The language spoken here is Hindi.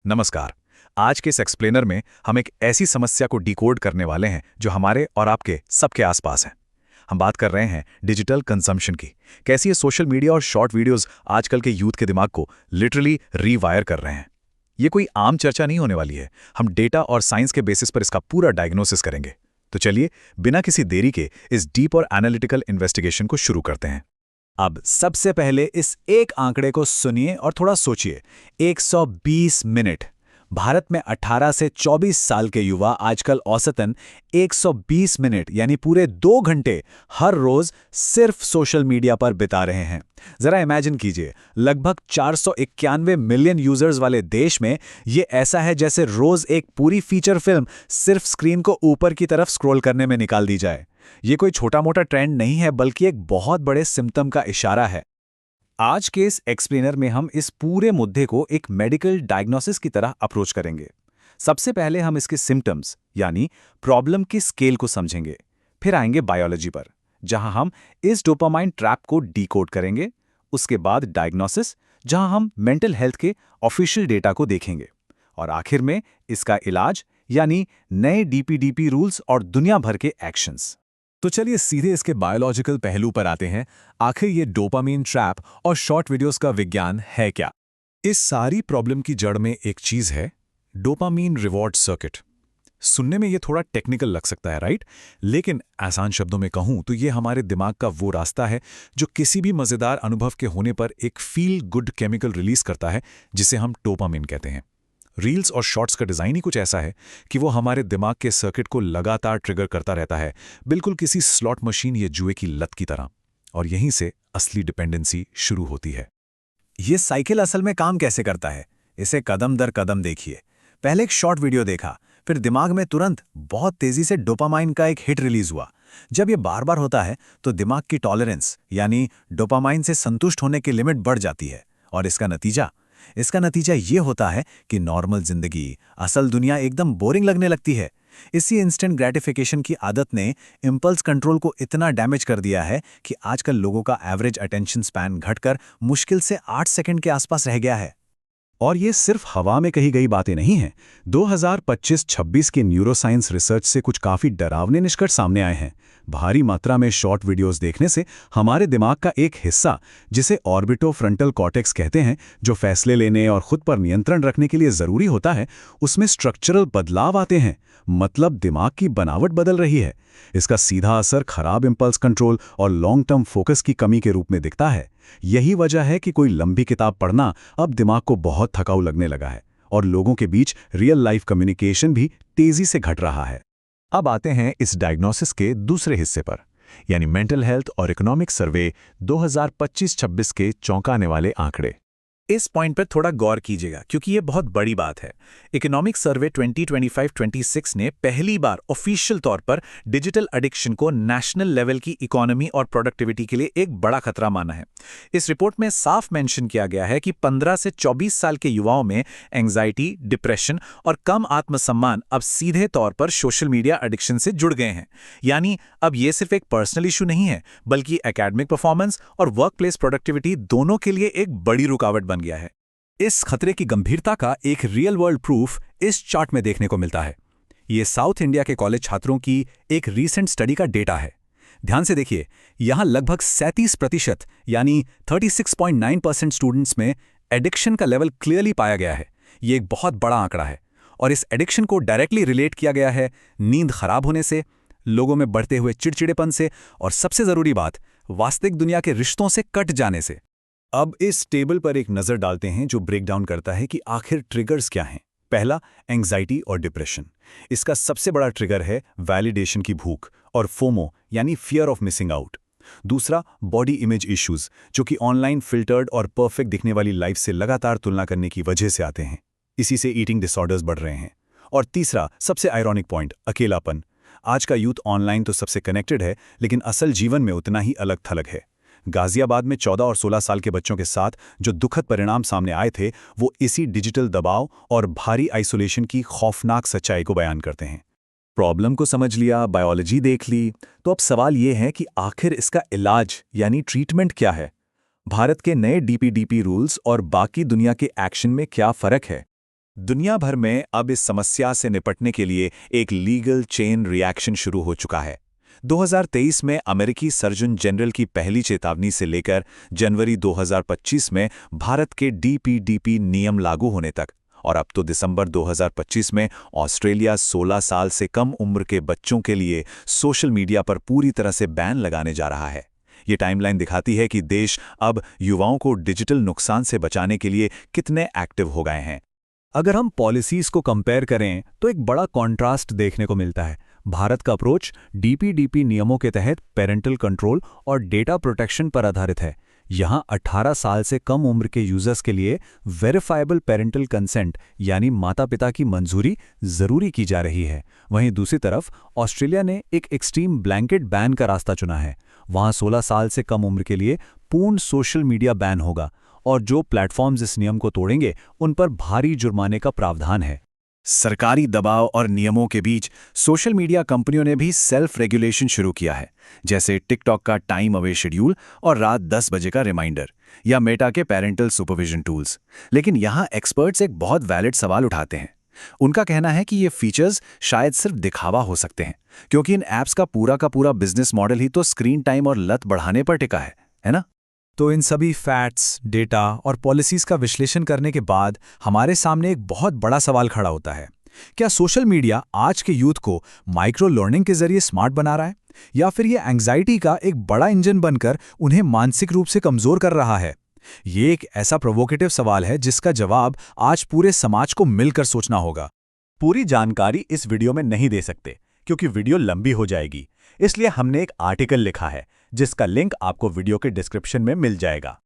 नमस्कार। आज के इस एक्सप्लेनर में हम एक ऐसी समस्या को डिकोड करने वाले हैं जो हमारे और आपके सबके आसपास है। हम बात कर रहे हैं डिजिटल कंजम्पशन की। कैसे ये सोशल मीडिया और शॉर्ट वीडियोस आजकल के यूथ के दिमाग को लिटरली रीवायर कर रहे हैं। ये कोई आम चर्चा नहीं होने वाली है। हम डेटा और साइंस के बेसिस पर इसका पूरा डायग्नोसिस करेंगे। तो चलिए बिना किसी देरी के इस डीप और एनालिटिकल इन्वेस्टिगेशन को शुरू करते हैं। अब सबसे पहले इस एक आंकड़े को सुनिए और थोड़ा सोचिए। 120 मिनट। भारत में 18 से 24 साल के युवा आजकल औसतन 120 मिनट यानी पूरे 2 घंटे हर रोज सिर्फ सोशल मीडिया पर बिता रहे हैं। जरा इमेजिन कीजिए, लगभग 491 मिलियन यूजर्स वाले देश में ये ऐसा है जैसे रोज एक पूरी फीचर फिल्म सिर्फ स्क्रीन को ऊपर की तरफ स्क्रॉल करने में निकाल दी जाए। ये कोई छोटा मोटा ट्रेंड नहीं है, बल्कि एक बहुत बड़े सिम्टम का इशारा है। आज के इस एक्सप्लेनर में हम इस पूरे मुद्दे को एक मेडिकल डायग्नोसिस की तरह अप्रोच करेंगे। सबसे पहले हम इसके सिम्टम्स यानी प्रॉब्लम की स्केल को समझेंगे। फिर आएंगे बायोलॉजी पर, जहां हम इस डोपामाइन ट्रैप को डिकोड करेंगे। उसके बाद डायग्नोसिस, जहां हम मेंटल हेल्थ के ऑफिशियल डेटा को देखेंगे। और आखिर में इसका इलाज यानी नए डीपीडीपी रूल्स और दुनिया भर के एक्शंस। तो चलिए सीधे इसके बायोलॉजिकल पहलू पर आते हैं। आखिर ये डोपामीन ट्रैप और शॉर्ट वीडियोस का विज्ञान है क्या? इस सारी प्रॉब्लम की जड़ में एक चीज है, डोपामीन रिवॉर्ड सर्किट। सुनने में ये थोड़ा टेक्निकल लग सकता है, राइट? लेकिन आसान शब्दों में कहूं तो ये हमारे दिमाग का वो रास्ता है जो किसी भी मजेदार अनुभव के होने पर एक फील गुड केमिकल रिलीज करता है, जिसे हम डोपामीन कहते हैं। रील्स और शॉर्ट्स का डिज़ाइन ही कुछ ऐसा है कि वो हमारे दिमाग के सर्किट को लगातार ट्रिगर करता रहता है, बिल्कुल किसी स्लॉट मशीन या जुए की लत की तरह। और यहीं से असली डिपेंडेंसी शुरू होती है। ये साइकिल असल में काम कैसे करता है, इसे कदम दर कदम देखिए। पहले एक शॉर्ट वीडियो देखा, फिर दिमाग में तुरंत बहुत तेजी से डोपामाइन का एक हिट रिलीज हुआ। जब ये बार बार होता है तो दिमाग की टॉलरेंस यानी डोपामाइन से संतुष्ट होने की लिमिट बढ़ जाती है। और इसका नतीजा ये होता है कि नॉर्मल जिंदगी, असल दुनिया एकदम बोरिंग लगने लगती है। इसी इंस्टेंट ग्रेटिफिकेशन की आदत ने इंपल्स कंट्रोल को इतना डैमेज कर दिया है कि आजकल लोगों का एवरेज अटेंशन स्पैन घटकर मुश्किल से 8 सेकंड के आसपास रह गया है। और ये सिर्फ हवा में कही गई बातें नहीं हैं। 2025-26 की न्यूरोसाइंस रिसर्च से कुछ काफ़ी डरावने निष्कर्ष सामने आए हैं। भारी मात्रा में शॉर्ट वीडियोस देखने से हमारे दिमाग का एक हिस्सा, जिसे ऑर्बिटोफ्रंटल कॉर्टेक्स कहते हैं, जो फैसले लेने और खुद पर नियंत्रण रखने के लिए ज़रूरी होता है, उसमें स्ट्रक्चरल बदलाव आते हैं। मतलब दिमाग की बनावट बदल रही है। इसका सीधा असर खराब इंपल्स कंट्रोल और लॉन्ग टर्म फोकस की कमी के रूप में दिखता है। यही वजह है कि कोई लंबी किताब पढ़ना अब दिमाग को बहुत थकाऊ लगने लगा है और लोगों के बीच रियल लाइफ कम्युनिकेशन भी तेजी से घट रहा है। अब आते हैं इस डायग्नोसिस के दूसरे हिस्से पर, यानी मेंटल हेल्थ और इकोनॉमिक सर्वे 2025-26 के चौंकाने वाले आंकड़े। इस पॉइंट पर थोड़ा गौर कीजिएगा, क्योंकि ये बहुत बड़ी बात है। इकोनॉमिक सर्वे 2025-26 ने पहली बार ऑफिशियल तौर पर डिजिटल एडिक्शन को नेशनल लेवल की इकोनॉमी और प्रोडक्टिविटी के लिए एक बड़ा खतरा माना है। इस रिपोर्ट में साफ मेंशन किया गया है कि 15 से 24 साल के युवाओं में एंग्जाइटी, डिप्रेशन और कम आत्मसम्मान अब सीधे तौर पर सोशल मीडिया एडिक्शन से जुड़ गए हैं। यानी अब ये सिर्फ एक पर्सनल इशू नहीं है, बल्कि एकेडमिक परफॉर्मेंस और वर्क प्लेस प्रोडक्टिविटी दोनों के लिए एक बड़ी रुकावट बन गया है। इस खतरे की गंभीरता का एक रियल वर्ल्ड प्रूफ इस चार्ट में देखने को मिलता है। ये साउथ इंडिया के कॉलेज छात्रों की एक रीसेंट स्टडी का डेटा है। ध्यान से देखिए, यहां लगभग 37% यानी 36.9% स्टूडेंट्स में एडिक्शन का लेवल क्लियरली पाया गया है। ये एक बहुत बड़ा आंकड़ा है और इस एडिक्शन को डायरेक्टली रिलेट किया गया है नींद खराब होने से, लोगों में बढ़ते हुए चिड़चिड़ेपन से और सबसे जरूरी बात, वास्तविक दुनिया के रिश्तों से कट जाने से। अब इस टेबल पर एक नज़र डालते हैं जो ब्रेक डाउन करता है कि आखिर ट्रिगर्स क्या हैं। पहला, एंग्जाइटी और डिप्रेशन। इसका सबसे बड़ा ट्रिगर है वैलिडेशन की भूख और फोमो यानी फियर ऑफ मिसिंग आउट। दूसरा, बॉडी इमेज इश्यूज, जो कि ऑनलाइन फिल्टर्ड और परफेक्ट दिखने वाली लाइफ से लगातार तुलना करने की वजह से आते हैं। इसी से ईटिंग डिसऑर्डर्स बढ़ रहे हैं। और तीसरा, सबसे आयरॉनिक पॉइंट, अकेलापन। आज का यूथ ऑनलाइन तो सबसे कनेक्टेड है, लेकिन असल जीवन में उतना ही अलग थलग है। गाजियाबाद में 14 और 16 साल के बच्चों के साथ जो दुखद परिणाम सामने आए थे, वो इसी डिजिटल दबाव और भारी आइसोलेशन की खौफनाक सच्चाई को बयान करते हैं। प्रॉब्लम को समझ लिया, बायोलॉजी देख ली, तो अब सवाल ये है कि आखिर इसका इलाज यानी ट्रीटमेंट क्या है? भारत के नए डीपीडीपी रूल्स और बाकी दुनिया के एक्शन में क्या फर्क है? दुनिया भर में अब इस समस्या से निपटने के लिए एक लीगल चेन रिएक्शन शुरू हो चुका है। 2023 में अमेरिकी सर्जन जनरल की पहली चेतावनी से लेकर जनवरी 2025 में भारत के डीपीडीपी नियम लागू होने तक, और अब तो दिसंबर 2025 में ऑस्ट्रेलिया 16 साल से कम उम्र के बच्चों के लिए सोशल मीडिया पर पूरी तरह से बैन लगाने जा रहा है। ये टाइमलाइन दिखाती है कि देश अब युवाओं को डिजिटल नुकसान से बचाने के लिए कितने एक्टिव हो गए हैं। अगर हम पॉलिसीज को कंपेयर करें तो एक बड़ा कॉन्ट्रास्ट देखने को मिलता है। भारत का अप्रोच डीपीडीपी नियमों के तहत पेरेंटल कंट्रोल और डेटा प्रोटेक्शन पर आधारित है। यहाँ 18 साल से कम उम्र के यूजर्स के लिए वेरीफाइबल पेरेंटल कंसेंट यानी माता-पिता की मंजूरी जरूरी की जा रही है। वहीं दूसरी तरफ ऑस्ट्रेलिया ने एक एक्सट्रीम ब्लैंकेट बैन का रास्ता चुना है। वहाँ 16 साल से कम उम्र के लिए पूर्ण सोशल मीडिया बैन होगा और जो प्लेटफॉर्म्स इस नियम को तोड़ेंगे उन पर भारी जुर्माने का प्रावधान है। सरकारी दबाव और नियमों के बीच सोशल मीडिया कंपनियों ने भी सेल्फ रेगुलेशन शुरू किया है, जैसे टिकटॉक का टाइम अवे शेड्यूल और रात 10 बजे का रिमाइंडर, या मेटा के पेरेंटल सुपरविजन टूल्स। लेकिन यहाँ एक्सपर्ट्स एक बहुत वैलिड सवाल उठाते हैं। उनका कहना है कि ये फीचर्स शायद सिर्फ दिखावा हो सकते हैं, क्योंकि इन ऐप्स का पूरा बिजनेस मॉडल ही तो स्क्रीन टाइम और लत बढ़ाने पर टिका है ना? तो इन सभी फैक्ट्स, डेटा और पॉलिसीज का विश्लेषण करने के बाद हमारे सामने एक बहुत बड़ा सवाल खड़ा होता है। क्या सोशल मीडिया आज के यूथ को माइक्रो लर्निंग के जरिए स्मार्ट बना रहा है, या फिर ये एंग्जाइटी का एक बड़ा इंजन बनकर उन्हें मानसिक रूप से कमजोर कर रहा है? ये एक ऐसा प्रोवोकेटिव सवाल है जिसका जवाब आज पूरे समाज को मिलकर सोचना होगा। पूरी जानकारी इस वीडियो में नहीं दे सकते क्योंकि वीडियो लंबी हो जाएगी, इसलिए हमने एक आर्टिकल लिखा है जिसका लिंक आपको वीडियो के डिस्क्रिप्शन में मिल जाएगा।